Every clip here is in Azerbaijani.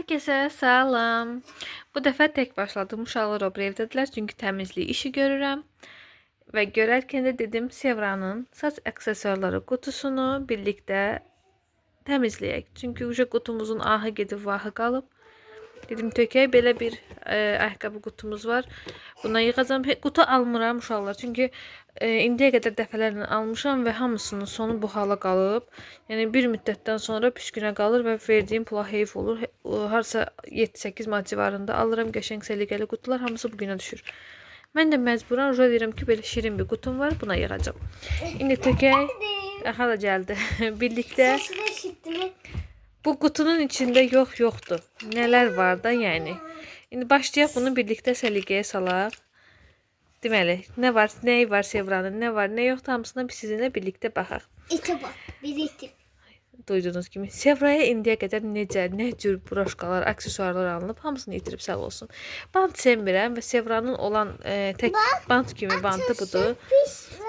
Hər kəsə salam. Bu dəfə tək başladım. Uşaqlar o bir evdədirlər, çünki təmizlik işi görürəm. Və görərkən də dedim Sevranın saç aksesuarları qutusunu birlikdə təmizləyək. Çünki uca qutumuzun ahı gedib, vahı qalıb. Dedim tökək, belə bir ayaqqabı qutumuz var. Buna yığacam. Qutu almıram uşaqlar. Çünki indiyə qədər dəfələrlə almışam və hamısının sonu bu hala qalıb. Yəni bir müddətdən sonra püskünə qalır və verdiyim pula heyf olur. Harsa 7-8 manat civarında alıram. Qəşəng səliqəli qutular hamısı bu günə düşür. Mən də məcburan uca deyirəm ki, belə şirin bir qutum var. Buna yığacam. İndi tökək. Aha da gəldi. Birlikdə. Bu qutunun içində yoxdur. Nələr var da yəni. İndi başlayaq bunu birlikdə səliqəyə salaq. Deməli, nə var, nəyi var Sevranın, nə var, nə yoxdur, hamısına biz sizinlə birlikdə baxaq. İti var, bir iti. Duyduğunuz kimi Sevraya indiyə qədər nə cür broşkalar, aksesuarlar alınıb, hamısını itirib sağ olsun. Bant sevmirəm və Sevranın olan tək bant kimi bantı budur.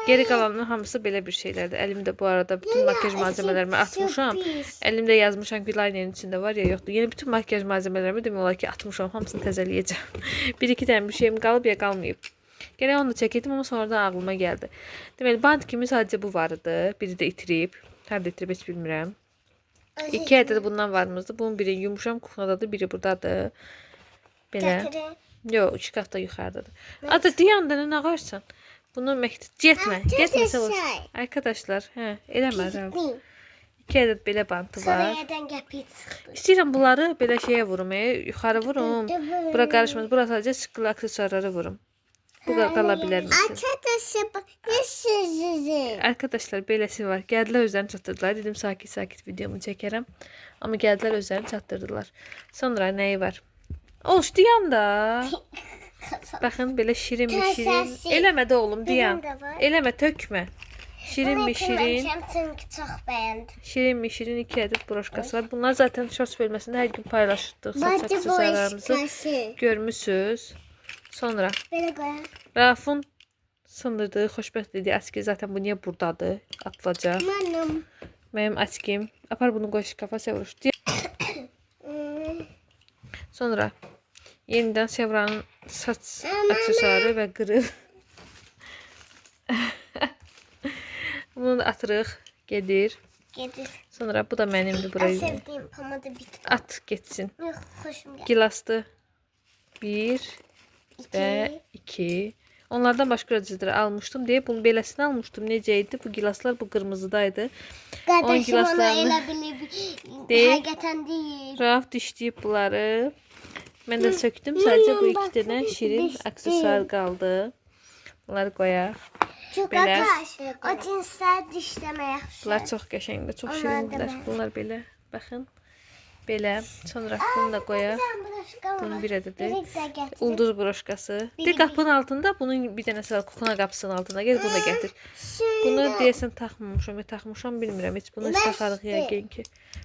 Geri qalanın hamısı belə bir şeylərdir. Əlimdə bu arada bütün makyaj malzəmələrimi atmışam. Əlimdə yazmışam ki, linerin içində var ya yoxdur. Yəni bütün makyaj malzəmələrimi demək olar ki, atmışam. Hamısını təzələyəcəm. Bir-iki dənə bir şeyim qalıb ya qalmayıb. Gərək onu da çəkirdim, amma sonradan ağlıma gəldi. Deməli, bant kimi sadəcə bu vardı. Biri də itirib. Harada itirib heç bilmirəm. 2 ədəd bundan varmızdı. Bunun biri yumuşam kuxnadadır, biri buradadır. Belə. Yox, 2 qatda yuxarıdadır. Adı deyəndə nə ağarsan? Bunu getmə sağ ol. Arkadaşlar, eləmədim. 2 ədəd belə bantı var. İstəyirəm bunları belə şeyə vurum, yuxarı vurum. Bura qarışmaz. Bura sadəcə sıqqılı aksesuarları vurum. Bu qala bilər misin? Arkadaşlar beləsi var. Gəldilər özlərini çatdırdılar. Dedim sakit videomu çəkərəm. Amma gəldilər özlərini çatdırdılar. Sonra nəyi var? Olş deyən də. Baxın belə şirin. Eləmə də oğlum deyən. Eləmə tökmə. Şirin. Şirin 2 ədəd broşkası var. Bunlar zaten shorts bölməsində hər gün paylaşırdıq saç aksesuarlarımızı. Görmüsünüz. Sonra Rafun sındırdığı xoşbəxt dediyi aski zaten bu niyə buradadır? Atılacaq. Mənim askim. Apar bunu qoy şkafa Sevruş. Sonra yenidən Sevranın saç aksesuarı və qırıq. Bunu da atırıq. Gedir. Sonra bu da mənimdir burayı. At geçsin. Gilasdı. 1 və 2. Onlardan başqa cızdır almışdım deyə bunu beləsini almışdım. Necə idi? Bu gilaslar bu qırmızıdaydı. Qardaşım ona elə həqiqətən deyir. Raf dişləyib bunları. Mən də söktüm. Sadəcə bu 2 dənə şirin aksesuar qaldı. Bunları qoyaq. Belə. O cinslər dişləməyə yaxşı. Bunlar çox qəşəngdir, çox şirindirlər. Bunlar belə. Baxın. Belə. Sonra bunu da qoyaq. Bunun bir ədədi. Ulduz broşkası. Bir qapının altında bunun bir dənəsi var. Kukuna qapısının altında. Gel bunu da gətir. Bunu deyəsən taxmamışam. Taxmışam bilmirəm. Heç bunu taxarıq yəqin ki.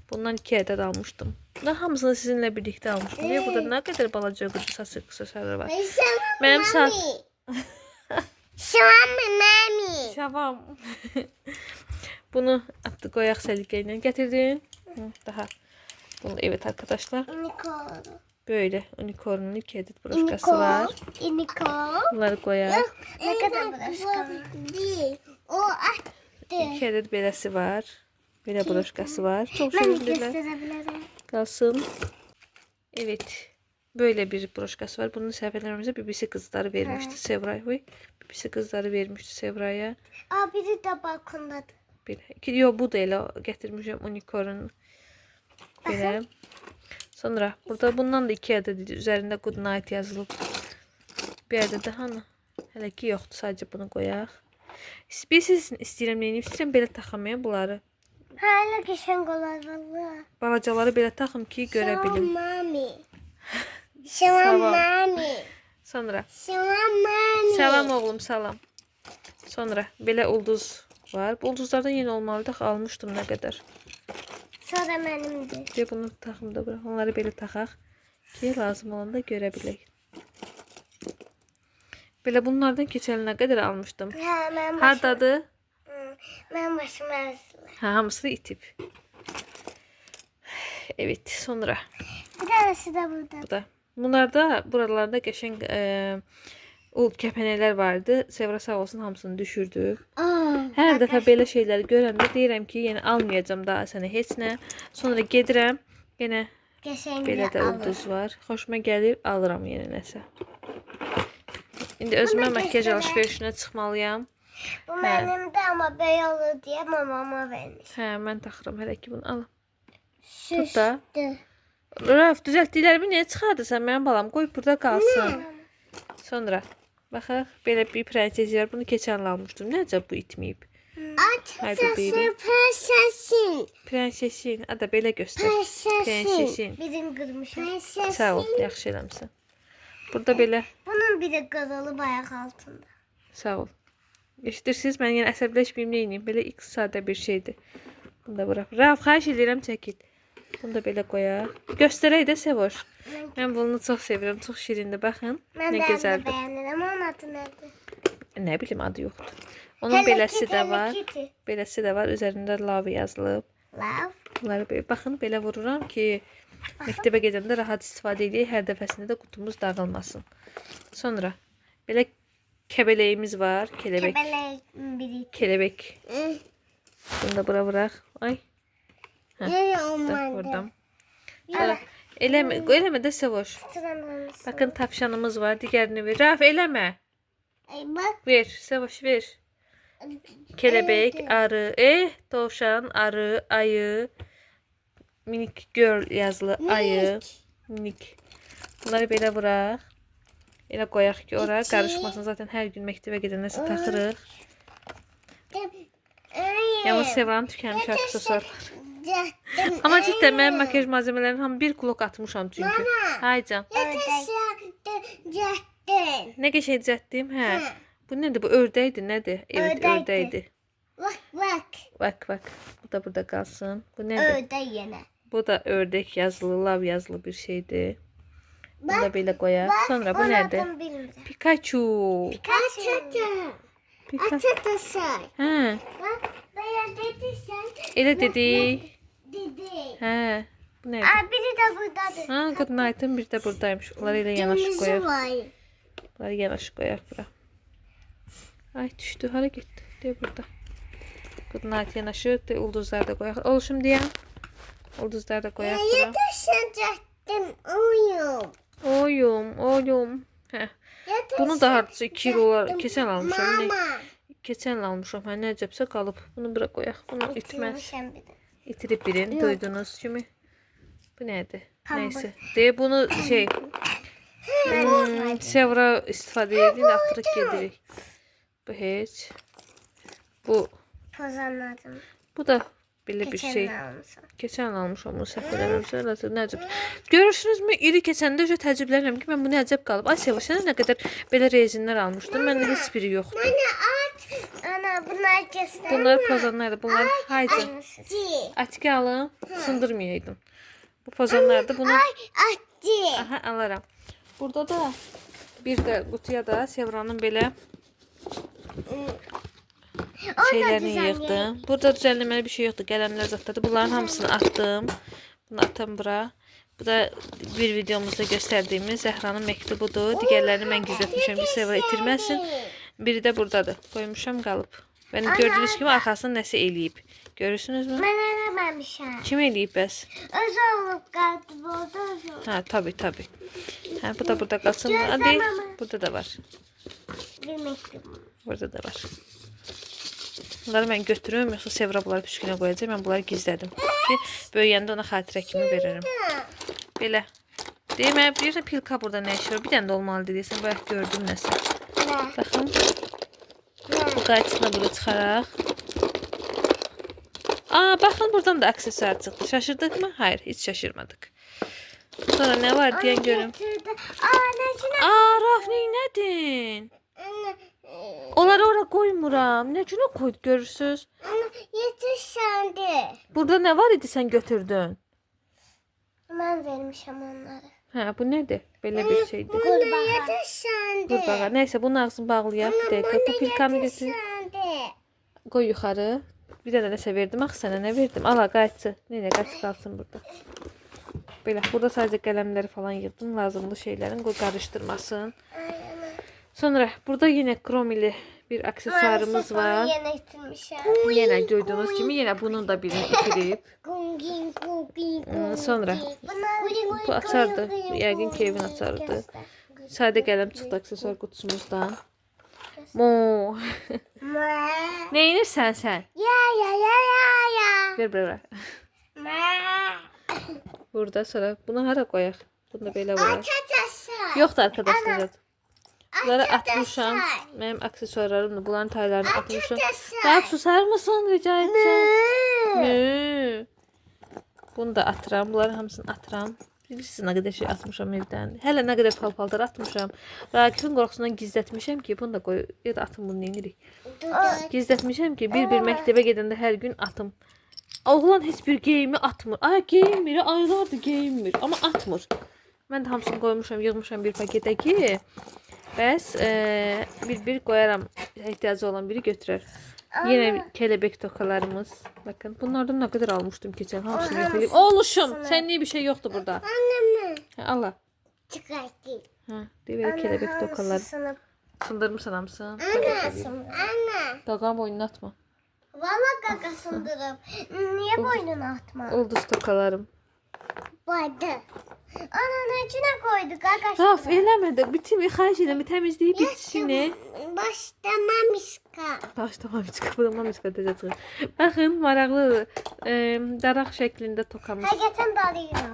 Bundan 2 ədəd almışdım. Bundan hamısını sizinlə birlikdə almışdım. Deyə burada nə qədər balaca saç aksesuarları var. Mənim saç. Şavam. Bunu atdı qoyaq səliqə ilə gətirdin. Daha. Bunu evet arkadaşlar. Böyle unicornun 2 adet broşkası var. Bunları koyar. Ne kadar broşka değil. O attı. 2 adet belesi var. Böyle broşkası var. Çok şirindirler. Kalsın. Evet. Böyle bir broşkası var. Bunun seferlerimize BBC kızları vermişti Sevra'ya. BBC kızları vermişti Sevra'ya. Aa biri de balkondadır. Yok bu da elə getirmişim unicorn. Belə. Sonra burada bundan da 2 ədəd üzərində good night yazılıb. Bir ədəd də hanı? Hələ ki yoxdur. Sadəcə bunu qoyaq. Siz istəyirəm neyini? İstəyirəm belə taxamayım bunları. Hələ qəşəng olar valla. Balacaları belə taxım ki görə bilim. Mami. Sonra. Mami. Salam oğlum salam. Sonra belə ulduz var. Bu ulduzlardan yeni olmalıdır. Almışdım nə qədər. Sonra mənimdir. Deyə bunu taxımda bırax. Onları belə taxaq ki lazım olanda görə bilək. Belə bunlardan keçən nə qədər almışdım. Hardadır? Mən başım əzildi. Hamısı itib. Evet sonra. Bir tanesi de burada. Bu da. Bunlarda buralarda qəşəng ul kəpənəklər vardı. Sevra sağ olsun hamısını düşürdü. Hər dəfə belə şeyləri görəndə deyirəm ki, yəni almayacağam daha sənə heç nə. Sonra gedirəm, yenə belə də ulduz var. Xoşuma gəlir, alıram yenə nəsə. İndi özümə makyaj alış-verişinə çıxmalıyam. Bu mənim də amma belə olur deyə mamama vermiş. Hə, mən taxıram hələ ki bunu alım. Tut da. Raf, düzəltdiklərimi niyə çıxardırsan mənim balam? Qoy burada qalsın. Sonra baxaq, belə bir prenses var. Bunu keçən il almışdım. Necə bu itməyib? Prensesin. Prensesin. Ada belə göstər. Prensesin. Birini qırmışam. Sağ ol, yaxşı eləmsən. Burada belə. Bunun biri qırılıb ayaq altında. Sağ ol. Eşidirsiniz, mən yenə əsəbləşməyim, neyiniyim. Belə x sadə bir şeydir. Bunu da bırak. Raf, xahiş edirəm, çəkil. Bunu da belə qoyaq. Göstərək də Sevoş. Mən bunu çox sevirəm, çox şirindir. Baxın, Mən nə də gözəldir. bəyənirəm. Onun adı nədir? Nə bilim, adı yoxdur. Onun beləsi də Hello var. Kitty. Beləsi də var. Üzərində love yazılıb. Love. Bunları belə, baxın, belə vururam ki, məktəbə gedəndə rahat istifadə edək. Hər dəfəsində də qutumuz dağılmasın. Sonra belə kəbələyimiz var. Kelebek. Biri. Kelebek. Bunu da bura vuraq. Ay. Nereye Da olmadı? vurdum. Sonra eləmə də Sevoş. Bakın tavşanımız var. Digərini ver. Raf, eləmə. Ay bak. Ver. Sevoş ver. Kelebek, arı, tavşan, arı, ayı, minik girl yazılı ayı, minik. Bunları belə vuraq. Elə qoyaq ki, ora qarışmasın. Zaten hər gün məktəbə gedəndə taxırıq. Yalnız Sevranın tükənmiş aksesuarlar. Amma cidden mən makyaj malzemələrini hamı bir blok atmışam çünki. Haycan. Nə qəşəng düzəltdim, hə. Bu nədir? Bu ördəkdir, nədir? Evet, ördəkdir. Bak bak. Bak. Bu da burada qalsın. Bu nədir? Ördək yenə. Bu da ördək yazılı, lav yazılı bir şeydir. Bunu da belə qoyaq. Sonra bu nədir? Pikachu. Açatı. Açatı say. Hə, Bak böyle dedi sen. elə dedik. Dedi. Hə, bu nədir? Aa, biri de buradadır. Ha, good night'ın bir də buradaymış. Bunları elə yanaşı Kırmızı qoyaq. var. Bunları yanaşı qoyaq bura. Ay, düşdü. Hara getdi? De burada. Good night yanaşı. De ulduzları da qoyaq. Oluşum deyəm. Ulduzları da qoyaq bura. Yetişecektim uyum. Oyum. Hə. Bunu da hardasa 2 il olar. Keçən almışam. Keçən almışam. Hə, nəcəbsə qalıb. Bunu bura qoyaq. Bunu itməz. İtirib birini duydunuz kimi. Bu nədir? Neyse. De bunu şey Sevra istifadə edin, atırıq gedirik. Bu heç. Bu Pozanladım. bu da belə bir şey. Almışım. Keçən almışam bunu səhv eləmirəmsə. Nəcəb. Görürsünüzmü? İri keçəndə öcə təəccüblənirəm ki, mən bu nəcəb qalıb. Ay Sevra, sənə nə qədər belə rezinlər almışdım. Məndə heç biri yoxdur. Ana bunlar göster. Bunlar pozanlardır. Bunlar hayca. Açtı. Açıq alım, sındırmayaydım. Bu pozanlardır. Bunu Açtı. aha alaram. Burada da bir də qutuya da Sevranın belə şeylərini yığdım. Burada düzənləməli bir şey yoxdur. Qələmlər zətlədir. Bunların hamısını atdım. Bunu atam bura. Bu da bir videomuzda göstərdiyimiz Zəhranın məktubudur. Digərlərini mən gizlətmişəm ki, Sevra itirməsin. Biri də buradadır. Qoymuşam qalıb. Ben gördüğünüz gibi arxasını nəsə eləyib. Görürsünüzmü? Mən eləməmişəm. Kim eləyib bəs? Öz olub qaldı burada. Ha, tabii. Ha, bu da burada qalsın. Hadi. Burada da var. Bir məktubum. Burada da var. Bunları mən götürürüm, yoxsa Sevra bunları püskünə qoyacaq. Mən bunları gizlədim ki, böyüyəndə ona xatirə kimi veririm. Belə. Deyəm, bilirsən pilka burada nə işir? Bir dənə də olmalı deyirsən. Bayaq gördüm nəsə. Baxın. Bu qayçısını burada çıxaraq. Aa, baxın buradan da aksesuar çıxdı. Şaşırdıq mı? Hayır, heç şaşırmadıq. Sonra nə var deyən görüm. Aa, Raf, neynədin? Onları ora qoymuram. Nə günə qoydu görürsüz? Yetişəndi. Burada nə var idi sən götürdün? Mən vermişəm onları. Hə, bu nədir? Belə bir şeydir. Qurbağa. Yetişəndi. Qurbağa. Nəysə, bunun ağzını bağlayaq. Bir dəqiqə. Bu pilkanı götür. Qoy yuxarı. Bir dənə nəsə verdim. Axı sənə nə verdim? Ala, qayçı. Qaçı qalsın burada. Belə burada sadəcə qələmləri falan yığdım, lazımlı şeylərin qoy qarışdırmasın. Sonra burada yine kromili bir aksesuarımız var. Yine itirmişim. Yine gördüğünüz gibi yine bunun da birini itirip. Sonra bu açardı. Yəqin ki evin açardı. Sadə qələm çıxdı aksesuar qutusumuzdan. Mo. Ne inirsən sən? Ya. Ver. Burada sonra bunu hara qoyaq? Bunu da belə qoyaq. Yoxdur arkadaşlar. Bunları atmışam. Benim aksesuarlarımdır. Bunların taylarını atmışam. Daha susar mısın rica etsem? Bunu da atıram. Bunların hamısını atıram. Bilirsiniz nə qədər şey atmışam evdən. Hələ nə qədər palpaltar atmışam. Rakifin qorxusundan gizlətmişəm ki, bunu da qoy. Ya da atım bunu neyinirik. Gizlətmişəm ki, bir məktəbə gedəndə hər gün atım. Oğlan heç bir geyimi atmır. Ay geyinmir, aylardır geyinmir. Amma atmır. Mən də hamısını qoymuşam, yığmışam bir paketə ki, bəs bir qoyaram. Ehtiyacı olan biri götürər. Yine kelebek tokalarımız. Bakın bunlardan ne kadar almıştım geçen. Hamısını yapayım. Oğluşum sen niye bir şey yoktu burada? Annem. Allah. Çıkarttım. Ha, diye kelebek tokalar. Sındırmışsın hamısını. Anne. Tokam boynuna atma. Valla kaka sındırıp. Niye boynunu atma? Ulduz tokalarım. Baydı. Ana ne içine koyduk arkadaşlar? Raf eləmədi. Bütün xahiş edirəm təmizləyib bitsin. Başlamamışka. Başlamamışka. Bulamamışka tezə çıxır. Baxın maraqlıdır. Daraq şəklində tokamız. Həqiqətən darıyır.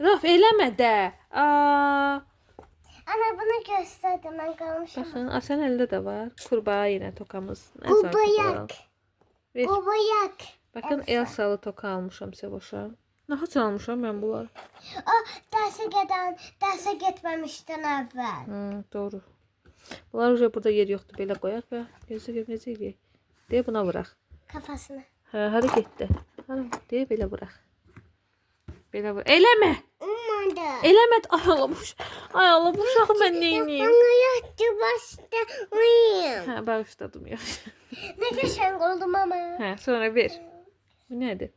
Raf eləmə də. Aa. Ana bunu gösterdim ben kalmışım. Baxın, Asən əlində də var. Kurbağa yenə tokamız. Kubayak. Ver. Kubayak. Bakın Elsalı toka almışam Sevoşa. Nahaç almışam ben bunları. O derse gitmemişten evvel. Doğru. Bunlar уже burada yer yoktu. Belə qoyaq və gözə görməyəcək. Deyə buna vuraq. Kafasına. Hara getdi? Hara deyə belə vuraq. Belə vur. Eləmə. Olmadı. Eləmə. Ay Allah bu uşağı mən nə edeyim? Bana yattı başta uyuyayım. Hə, bağışladım ya. Ne geçen oldum ama. Hə, sonra ver. Bu nədir?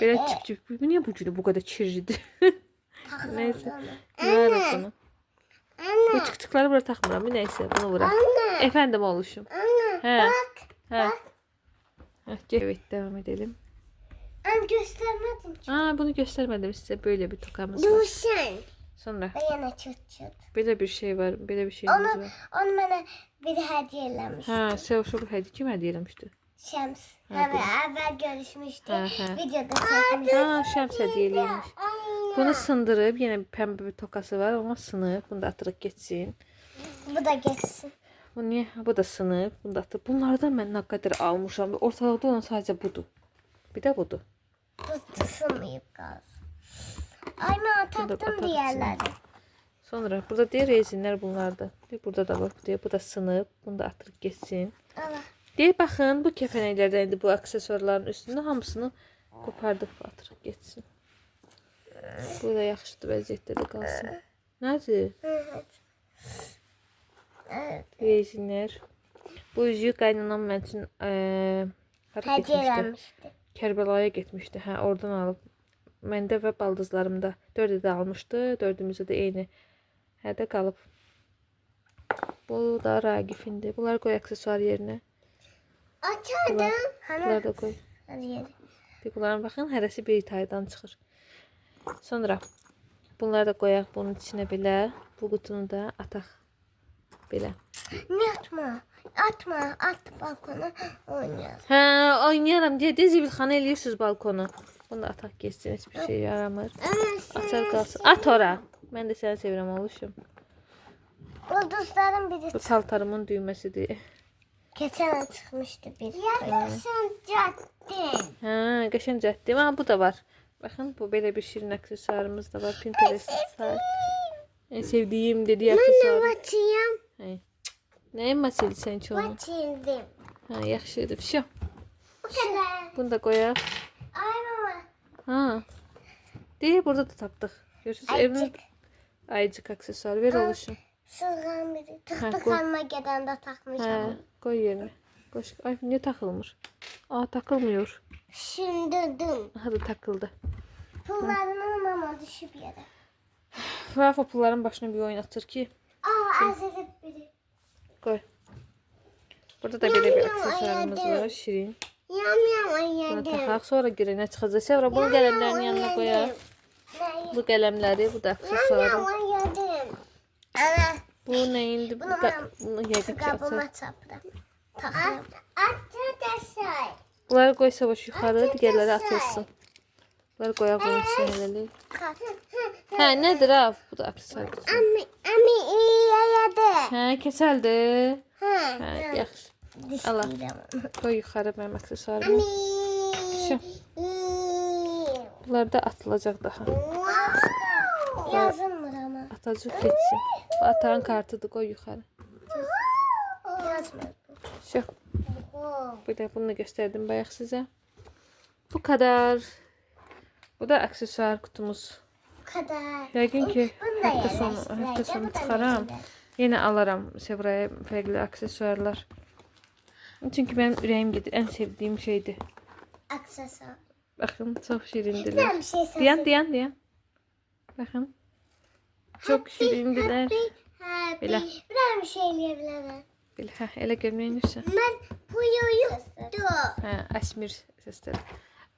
Belə çip. Bu niyə bu günü bu qədər kirlidir? Neyse. Ver bunu. Anne. Bu çıktıkları burada takmıram. Neyse bunu vuraq. Anne. Efendim oğluşum. Anne. He. Bak. He. Evet devam edelim. Anne göstermedim. Bunu göstermedim size. Böyle bir tokamız Dur var. sen. Sonra Yana çıt. böyle bir şey var. Böyle bir şeyimiz var. Onu bana bir hediyelemiş. Ha, Sevoş'a bu hediye kim hediyelemişti? Şems. Ha, Hem bu. evvel görüşmüştük. Ha, ha. Videoda çekmiştik. Ha, Şems hediyeliymiş. Bunu sındırıp yine bir pembe bir tokası var. Ona sınıp bunu da atırıp geçsin. Bu da geçsin. Bu niye? Bu da sınıp bunu da atırıp. Bunlardan ben ne kadar almışam. Ortalıkta olan sadece budur. Bir de budur. Bu tısılmayıp kalsın. Ay ben taktım diğerleri. Sonra burada diğer rezinler bunlardı. Burada da var. Bu da sınıp bunu da atırıp geçsin. Allah. Deyək baxın bu kəpənəklərdən indi bu aksesuarların üstündə hamısını qopardıq atırıq getsin. Bu da yaxşıdır vəziyyətdə də qalsın. Nədir? Evet. Rezinlər. Bu üzüyü qaynanam mən üçün hara getmişdi? Hediyelemişti. Kərbəlaya getmişdi. Hə, oradan alıb. Məndə və baldızlarımda 4 də almışdı. 4-ümüzdə də eyni hədə qalıb. Bu da Ragifindir. Bunları qoy aksesuar yerinə. Açardım. Bunları da qoy. Hadi yedi. Bunların baxın, hərəsi bir taydan çıxır. Sonra bunları da qoyaq bunun içinə belə. Bu qutunu da ataq. Belə. Ne atma? Atma. At balkona oynayalım. Hə, oynayaram deyə də zibilxana eləyirsiniz balkonu. Bunu da ataq geçsin, heç bir şey yaramır. Açar qalsın. At ora. Mən də səni sevirəm oğluşum. Ulduzların biri Bu paltarımın düyməsidir. geçen çıkmıştı bir. Yaklaşın caddin. Hə, qəşəng cəhətdir. Ha, bu da var. Baxın, bu belə bir şirin aksesuarımız da var. Pinterest saat. En sevdiğim dediği aksesuar. Batıyım. Hey. Nəyin masili sən ki onu? Batıldım. Ha, yaxşıdır. Şu. Bu kadar. Bunu da qoyaq. Ay baba. Ha. Deyə burada da tapdıq. Görürsünüz evin Aycık. aycık aksesuar ver oluşum. Sırgan biri. Ha, Tık koy. tıkanma gelen de takmışım. Hə, qoy yerinə. Boş. Ay, niyə takılmır? Aa, takılmıyor. Sündürdüm. Hadi takıldı. Pullarını mama düşüp yere. Raf o pulların başına bir oynatır ki. Aa azalip biri. Koy. Burada da böyle bir Yam yam aksesuarımız ayadım. var. Şirin. Yam yam Bunu ayadım. taxaq. Sonra girene çıxacaq. Sevra bunu qələmlərin yanına qoyaq. Bu qələmləri, bu da Yam aksesuarı. yam ayadım. Ana. Bu nə indi? Bunu yəqin ki Qabıma açar. çapdım. Taxım. Arkadaşlar. Bunları qoy savaş yuxarı, digərləri atılsın. Bunları qoyaq bunun içine hələlik. Hə, nədir af? Bu da aksesuar. Ami iyi ayadı. Hə, keçəldir. Ha. Hə, yaxşı. Allah. Qoy yuxarı mənim aksesuarımı. Ami. Şu. Bunlar da atılacaq daha. Yazılmır ama. Atacaq keçsin. Bu atağın kartıdır, qoy yuxarı. Yazmır. Şu. Bir de bunu gösterdim bayaq sizə. Bu kadar. Bu da aksesuar kutumuz. Bu kadar. Yəqin ki Bunu da həftə sonu çıxaram. Yenə alaram Sevraya fərqli aksesuarlar. Çünki mənim ürəyim gedir. Ən sevdiyim şeydir. Aksesuar. Baxın, çox şirindirlər. Ben bir şey sana Dayan. Baxın. Çox şirindirlər. Happy. Belə. Ben bir şey eləyə Belə, hə, elə görməyinirsən. Ben bu yoktu. Hə, əsmir səsləri.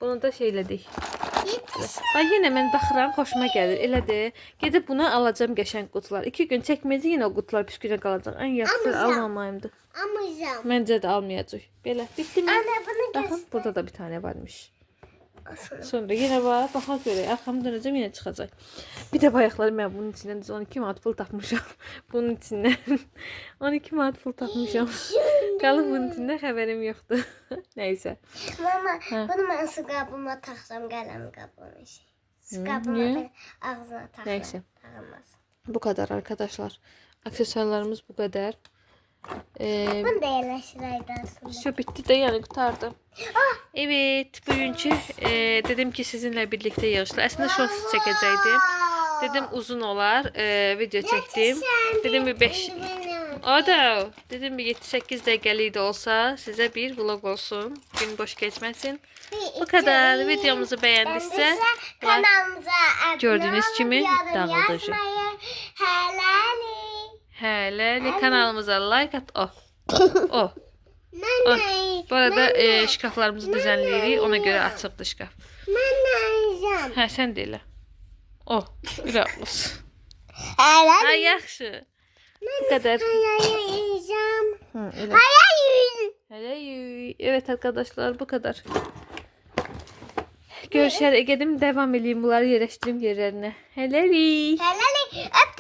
Bunu da şeylədik. Yetişsin. Bax yenə mən baxıram, xoşuma gəlir. Elədir. Gedib bunu alacağam qəşəng qutular. 2 gün çəkməzi yenə o qutular püskünə qalacaq. Ən yaxşısı Almayacağım. almamayımdır. Amacam. Məncə də almayacaq. Belə, bitdimi? Anne bunu Baxın, göster. burada da bir tane varmış. Aslında. Sonra yenə var. Baxaq görək. Arxamı dönəcəm, yenə çıxacaq. Bir də bayaqlar mən bunun içindən düz 12 manat pul tapmışam. Bunun içindən 12 manat pul tapmışam. Qalıb bunun içində xəbərim yoxdur. Nəysə. Mama Ha. bunu ben su kabıma taksam kalem kabıma şey. Su Hı, kabıma niye? ben ağzına taksam. Neyse. Takılmaz. Bu kadar arkadaşlar. Aksesuarlarımız bu kadar. Bunu da yerleştireydi aslında. Şu bitti de yani kurtardı. Evet, bugünkü dedim ki sizinle birlikte yarışlar. Aslında shorts çekecektim. Dedim uzun olar. Video çektim. Dedim bir 5 o da dedim bir 7-8 dəqiqəlik de olsa size bir vlog olsun. Gün boş geçmesin. Bu kadar. Videomuzu beğendiyse like, kanalımıza abone gördüğünüz olup kimi yorum dağıldırıcı. yazmayı, helali. hele kanalımıza like at. O. Ben Bu arada şkaflarımızı düzenləyirik. Ona göre açıqdır şkaf. yiyeceğim. Hə, sən də elə. O, biraz olsun. Helali. Ha, yaxşı. Bu kadar. Yiyeceğim. Hı, elə. Helali. Hello. Evet arkadaşlar, bu kadar. Görüşər. Gedim devam edeyim bunları yerləşdirim yerlərinə. Hello. Helali. Öp